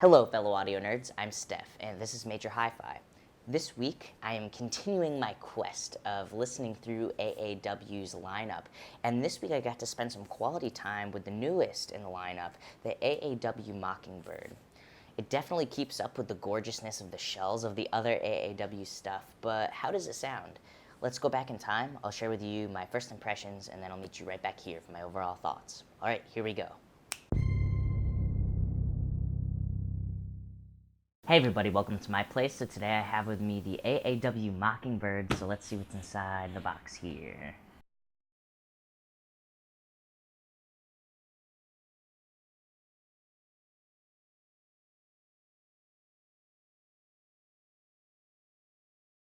Hello, fellow audio nerds. I'm Steph, and this is Major Hi-Fi. This week, I am continuing my quest of listening through AAW's lineup, and this week I got to spend some quality time with the newest in the lineup, the AAW Mockingbird. It definitely keeps up with the gorgeousness of the shells of the other AAW stuff, but how does it sound? Let's go back in time. I'll share with you my first impressions, and then I'll meet you right back here for my overall thoughts. All right, here we go. Hey everybody, welcome to my place. So today I have with me the AAW Mockingbird, so let's see what's inside the box here.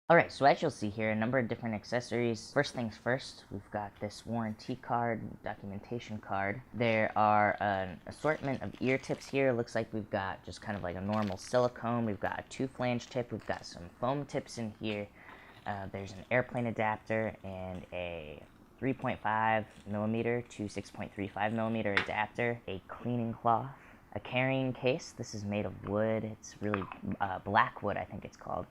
Alright, so as you'll see here, a number of different accessories. First things first, we've got this warranty card, documentation card. There are an assortment of ear tips here. Looks like we've got just kind of like a normal silicone. We've got a 2-flange tip. We've got some foam tips in here. There's an airplane adapter and a 3.5 millimeter to 6.35 millimeter adapter, a cleaning cloth, a carrying case. This is made of wood. It's really black wood, I think it's called.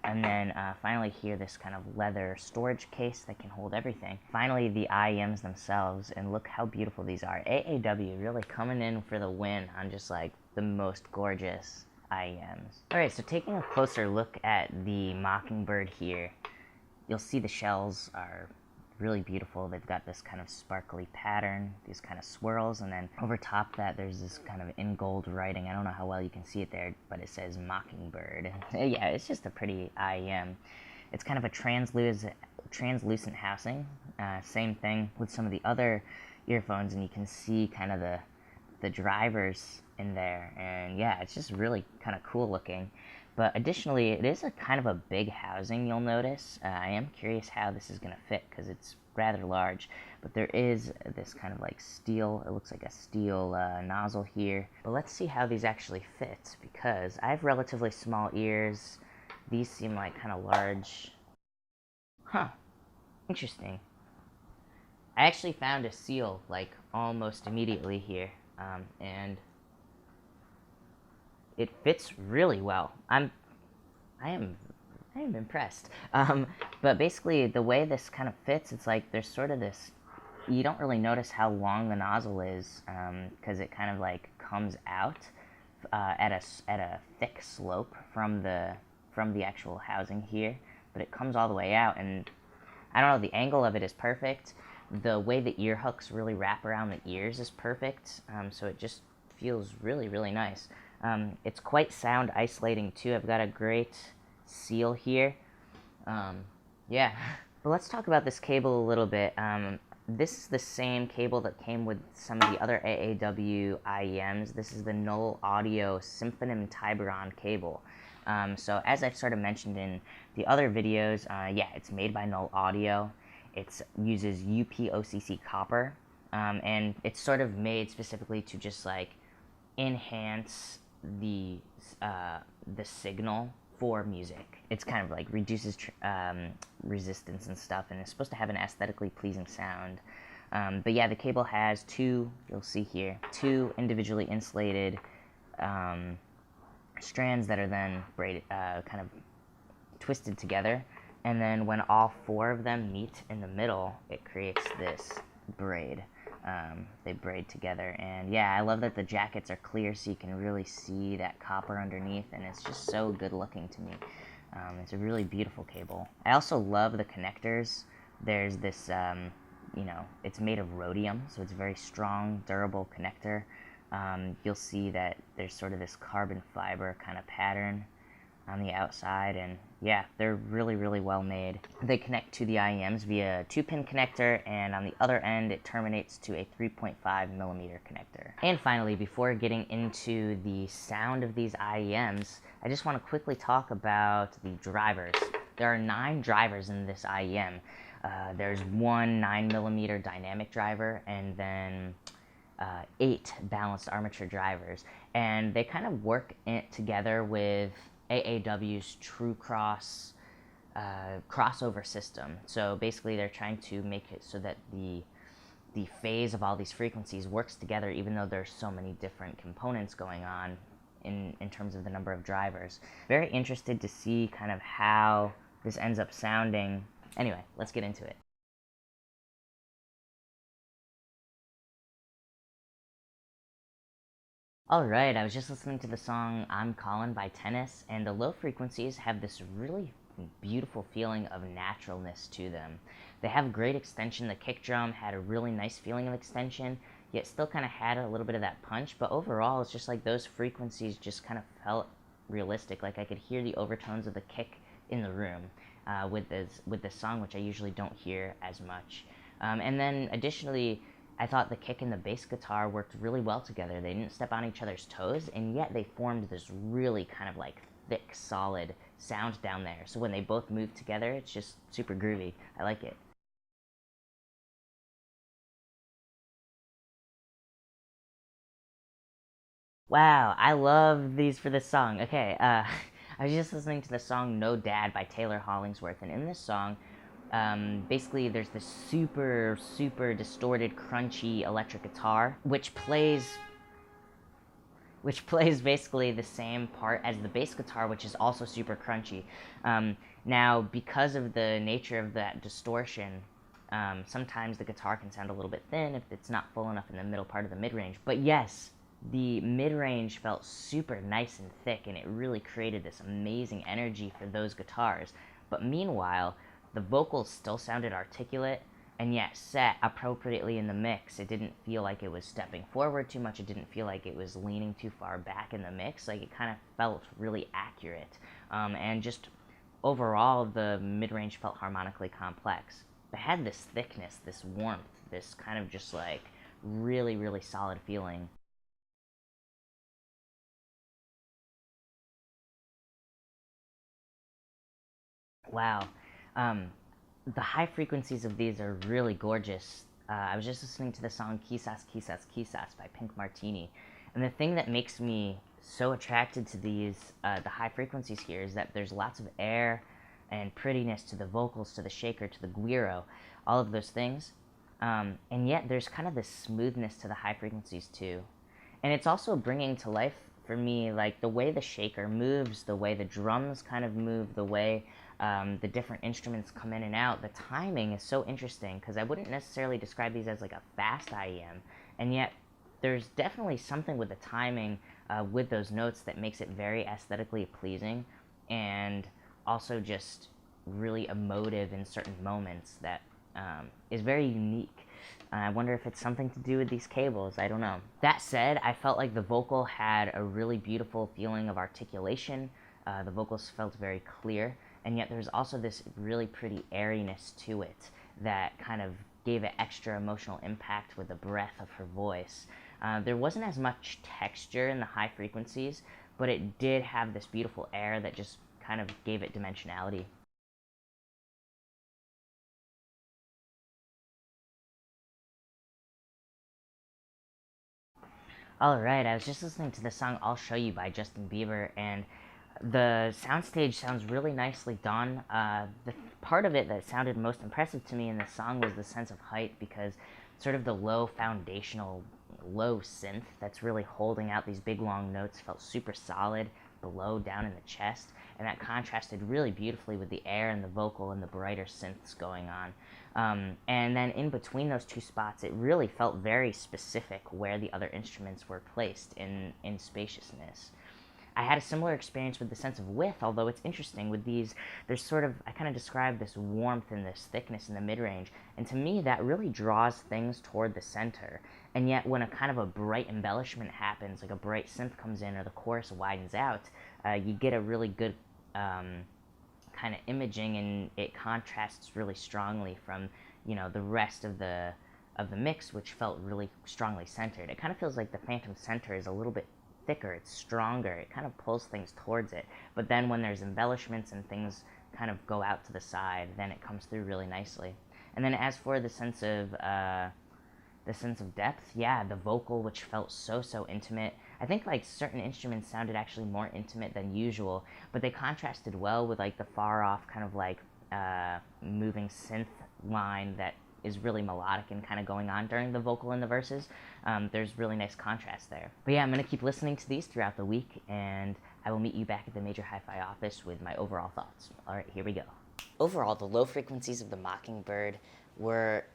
And then finally here, this kind of leather storage case that can hold everything. Finally, the IEMs themselves, and look how beautiful these are. AAW really coming in for the win on just like the most gorgeous IEMs. Alright, so taking a closer look at the Mockingbird here, you'll see the shells are really beautiful. They've got this kind of sparkly pattern, these kind of swirls, and then over top that there's this kind of in gold writing. I don't know how well you can see it there, but it says Mockingbird. Yeah, it's just a pretty IEM. It's kind of a translucent housing. Same thing with some of the other earphones, and you can see kind of the drivers in there, and yeah, it's just really kind of cool looking. But additionally, it is a kind of a big housing, you'll notice. I am curious how this is going to fit because it's rather large. But there is this kind of like steel, it looks like a steel nozzle here. But let's see how these actually fit, because I have relatively small ears. These seem like kind of large. Huh, interesting. I actually found a seal like almost immediately here, and it fits really well. I am impressed. But basically, the way this kind of fits, it's like there's sort of this. You don't really notice how long the nozzle is, because it kind of like comes out at a thick slope from the actual housing here, but it comes all the way out, and I don't know. The angle of it is perfect. The way the ear hooks really wrap around the ears is perfect. So it just feels really, really nice. It's quite sound isolating too. I've got a great seal here. Yeah. But let's talk about this cable a little bit. This is the same cable that came with some of the other AAW IEMs. This is the Knoll Audio Symphonim Tiburon cable. So as I've sort of mentioned in the other videos, yeah, it's made by Knoll Audio. It uses UPOCC copper, and it's sort of made specifically to just like enhance the signal for music. It's kind of like reduces resistance and stuff, and it's supposed to have an aesthetically pleasing sound. But yeah, the cable has you'll see here, two individually insulated strands that are then braided, kind of twisted together, and then when all four of them meet in the middle, it creates this braid. They braid together, and yeah, I love that the jackets are clear so you can really see that copper underneath, and it's just so good looking to me. It's a really beautiful cable. I also love the connectors. There's this, it's made of rhodium, so it's a very strong, durable connector. You'll see that there's sort of this carbon fiber kind of pattern on the outside, and yeah, they're really, really well made. They connect to the IEMs via a 2-pin connector, and on the other end it terminates to a 3.5 millimeter connector. And finally, before getting into the sound of these IEMs, I just want to quickly talk about the drivers. There are 9 drivers in this IEM. There's one 9mm dynamic driver, and then 8 balanced armature drivers, and they kind of work together with AAW's True Cross crossover system. So basically they're trying to make it so that the phase of all these frequencies works together, even though there's so many different components going on in terms of the number of drivers. Very interested to see kind of how this ends up sounding. Anyway, let's get into it. Alright, I was just listening to the song I'm Callin' by Tennis, and the low frequencies have this really beautiful feeling of naturalness to them. They have great extension. The kick drum had a really nice feeling of extension, yet still kind of had a little bit of that punch, but overall it's just like those frequencies just kind of felt realistic. Like I could hear the overtones of the kick in the room with this song, which I usually don't hear as much. And then additionally, I thought the kick and the bass guitar worked really well together. They didn't step on each other's toes, and yet they formed this really kind of like thick, solid sound down there. So when they both move together, it's just super groovy. I like it. Wow, I love these for this song. Okay, I was just listening to the song No Dad by Taylor Hollingsworth, and in this song, basically there's this super, super distorted, crunchy electric guitar, which plays basically the same part as the bass guitar, which is also super crunchy. Now, because of the nature of that distortion, sometimes the guitar can sound a little bit thin if it's not full enough in the middle part of the mid range. But yes, the mid range felt super nice and thick, and it really created this amazing energy for those guitars. But meanwhile, the vocals still sounded articulate, and yet set appropriately in the mix. It didn't feel like it was stepping forward too much. It didn't feel like it was leaning too far back in the mix. Like it kind of felt really accurate. And just overall, the mid range felt harmonically complex. But had this thickness, this warmth, this kind of just like really, really solid feeling. Wow. Um, the high frequencies of these are really gorgeous. I was just listening to the song Quizás, Quizás, Quizás by Pink Martini. And the thing that makes me so attracted to the high frequencies here, is that there's lots of air and prettiness to the vocals, to the shaker, to the guiro, all of those things. And yet there's kind of this smoothness to the high frequencies too. And it's also bringing to life for me like the way the shaker moves, the way the drums kind of move, the way the different instruments come in and out. The timing is so interesting because I wouldn't necessarily describe these as like a fast IEM, and yet there's definitely something with the timing with those notes that makes it very aesthetically pleasing, and also just really emotive in certain moments that is very unique. I wonder if it's something to do with these cables. I don't know. That said, I felt like the vocal had a really beautiful feeling of articulation. The vocals felt very clear, and yet there's also this really pretty airiness to it that kind of gave it extra emotional impact with the breath of her voice. There wasn't as much texture in the high frequencies, but it did have this beautiful air that just kind of gave it dimensionality. Alright, I was just listening to the song I'll Show You by Justin Bieber, and the soundstage sounds really nicely done. The part of it that sounded most impressive to me in this song was the sense of height, because sort of the low foundational, low synth that's really holding out these big long notes felt super solid below, down in the chest, and that contrasted really beautifully with the air and the vocal and the brighter synths going on. And then in between those two spots, it really felt very specific where the other instruments were placed in spaciousness. I had a similar experience with the sense of width, although it's interesting with these, there's sort of, I kind of described this warmth and this thickness in the mid-range, and to me that really draws things toward the center. And yet when a kind of a bright embellishment happens, like a bright synth comes in or the chorus widens out, you get a really good kind of imaging, and it contrasts really strongly from, the rest of the mix, which felt really strongly centered. It kind of feels like the phantom center is a little bit thicker, it's stronger, it kind of pulls things towards it. But then when there's embellishments and things kind of go out to the side, then it comes through really nicely. And then as for the sense of depth, yeah, the vocal, which felt so intimate. I think like certain instruments sounded actually more intimate than usual, but they contrasted well with like the far off kind of like moving synth line that is really melodic and kind of going on during the vocal and the verses. There's really nice contrast there. But yeah, I'm going to keep listening to these throughout the week, and I will meet you back at the Major Hi-Fi office with my overall thoughts. All right, here we go. Overall, the low frequencies of the Mockingbird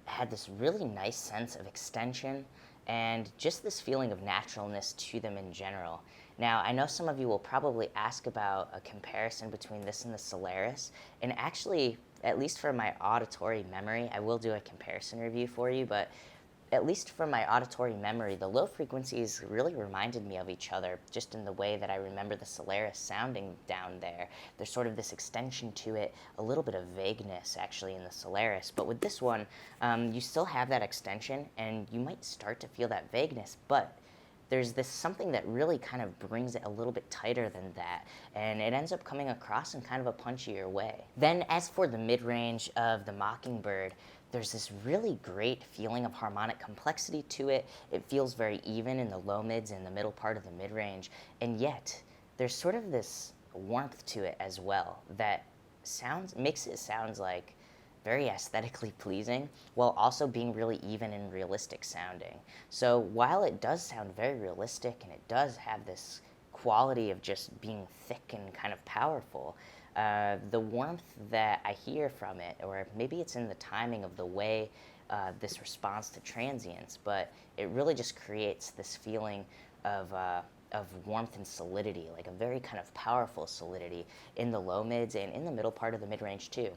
had this really nice sense of extension and just this feeling of naturalness to them in general. Now, I know some of you will probably ask about a comparison between this and the Solaris, and actually, at least for my auditory memory, I will do a comparison review for you, but at least from my auditory memory, the low frequencies really reminded me of each other, just in the way that I remember the Solaris sounding down there. There's sort of this extension to it, a little bit of vagueness actually in the Solaris, but with this one, you still have that extension, and you might start to feel that vagueness, but there's this something that really kind of brings it a little bit tighter than that, and it ends up coming across in kind of a punchier way. Then as for the mid-range of the Mockingbird, there's this really great feeling of harmonic complexity to it. It feels very even in the low mids and the middle part of the mid-range, and yet there's sort of this warmth to it as well that makes it sound like very aesthetically pleasing while also being really even and realistic sounding. So while it does sound very realistic and it does have this quality of just being thick and kind of powerful, the warmth that I hear from it, or maybe it's in the timing of the way this responds to transients, but it really just creates this feeling of warmth and solidity, like a very kind of powerful solidity in the low mids and in the middle part of the mid-range too.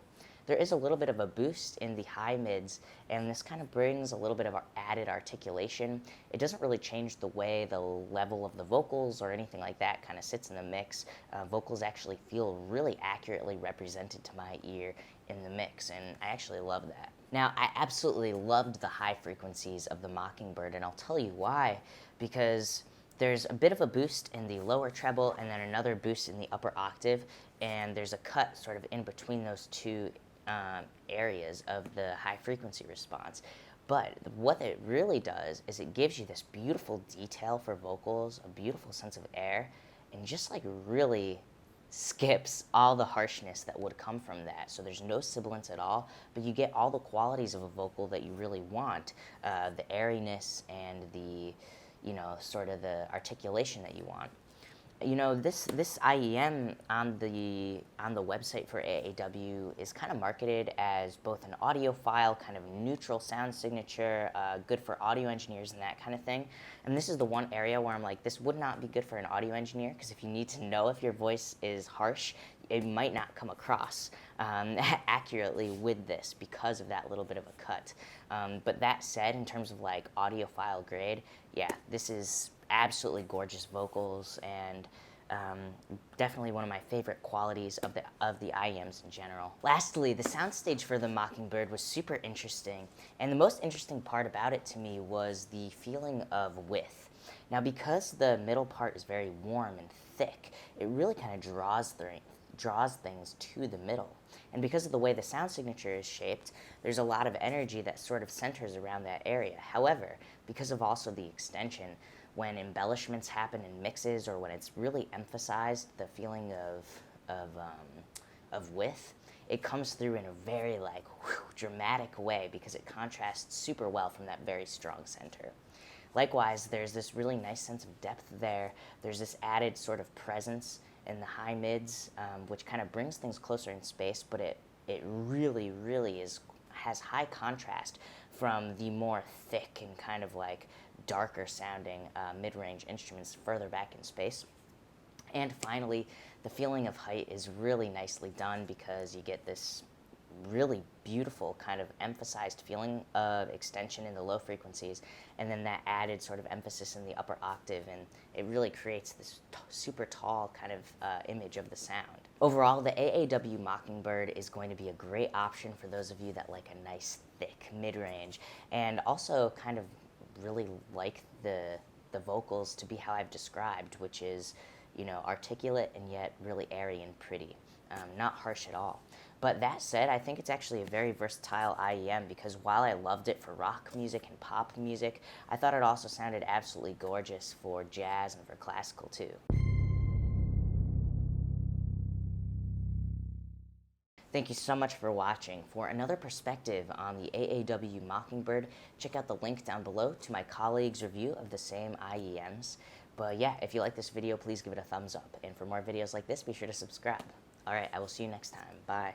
There is a little bit of a boost in the high mids, and this kind of brings a little bit of added articulation. It doesn't really change the way the level of the vocals or anything like that kind of sits in the mix. Vocals actually feel really accurately represented to my ear in the mix, and I actually love that. Now, I absolutely loved the high frequencies of the Mockingbird, and I'll tell you why, because there's a bit of a boost in the lower treble and then another boost in the upper octave, and there's a cut sort of in between those two areas of the high frequency response. But what it really does is it gives you this beautiful detail for vocals, a beautiful sense of air, and just like really skips all the harshness that would come from that. So there's no sibilance at all, but you get all the qualities of a vocal that you really want, the airiness and the, sort of the articulation that you want. This IEM on the website for AAW is kind of marketed as both an audiophile, kind of neutral sound signature, good for audio engineers and that kind of thing. And this is the one area where I'm like, this would not be good for an audio engineer, because if you need to know if your voice is harsh, it might not come across accurately with this because of that little bit of a cut. But that said, in terms of like audiophile grade, yeah, this is absolutely gorgeous vocals, and definitely one of my favorite qualities of the IEMs in general. Lastly, the soundstage for the Mockingbird was super interesting, and the most interesting part about it to me was the feeling of width. Now, because the middle part is very warm and thick, it really kind of draws things to the middle. And because of the way the sound signature is shaped, there's a lot of energy that sort of centers around that area. However, because of also the extension, when embellishments happen in mixes or when it's really emphasized, the feeling of width, it comes through in a very dramatic way, because it contrasts super well from that very strong center. Likewise, there's this really nice sense of depth there. There's this added sort of presence in the high mids, which kind of brings things closer in space, but it really, really has high contrast from the more thick and kind of like darker sounding mid-range instruments further back in space. And finally, the feeling of height is really nicely done, because you get this really beautiful kind of emphasized feeling of extension in the low frequencies, and then that added sort of emphasis in the upper octave, and it really creates this super tall kind of image of the sound. Overall, the AAW Mockingbird is going to be a great option for those of you that like a nice thick mid-range, and also kind of really like the vocals to be how I've described, which is, articulate and yet really airy and pretty, not harsh at all. But that said, I think it's actually a very versatile IEM, because while I loved it for rock music and pop music, I thought it also sounded absolutely gorgeous for jazz and for classical too. Thank you so much for watching. For another perspective on the AAW Mockingbird, check out the link down below to my colleague's review of the same IEMs. But yeah, if you like this video, please give it a thumbs up. And for more videos like this, be sure to subscribe. Alright, I will see you next time. Bye.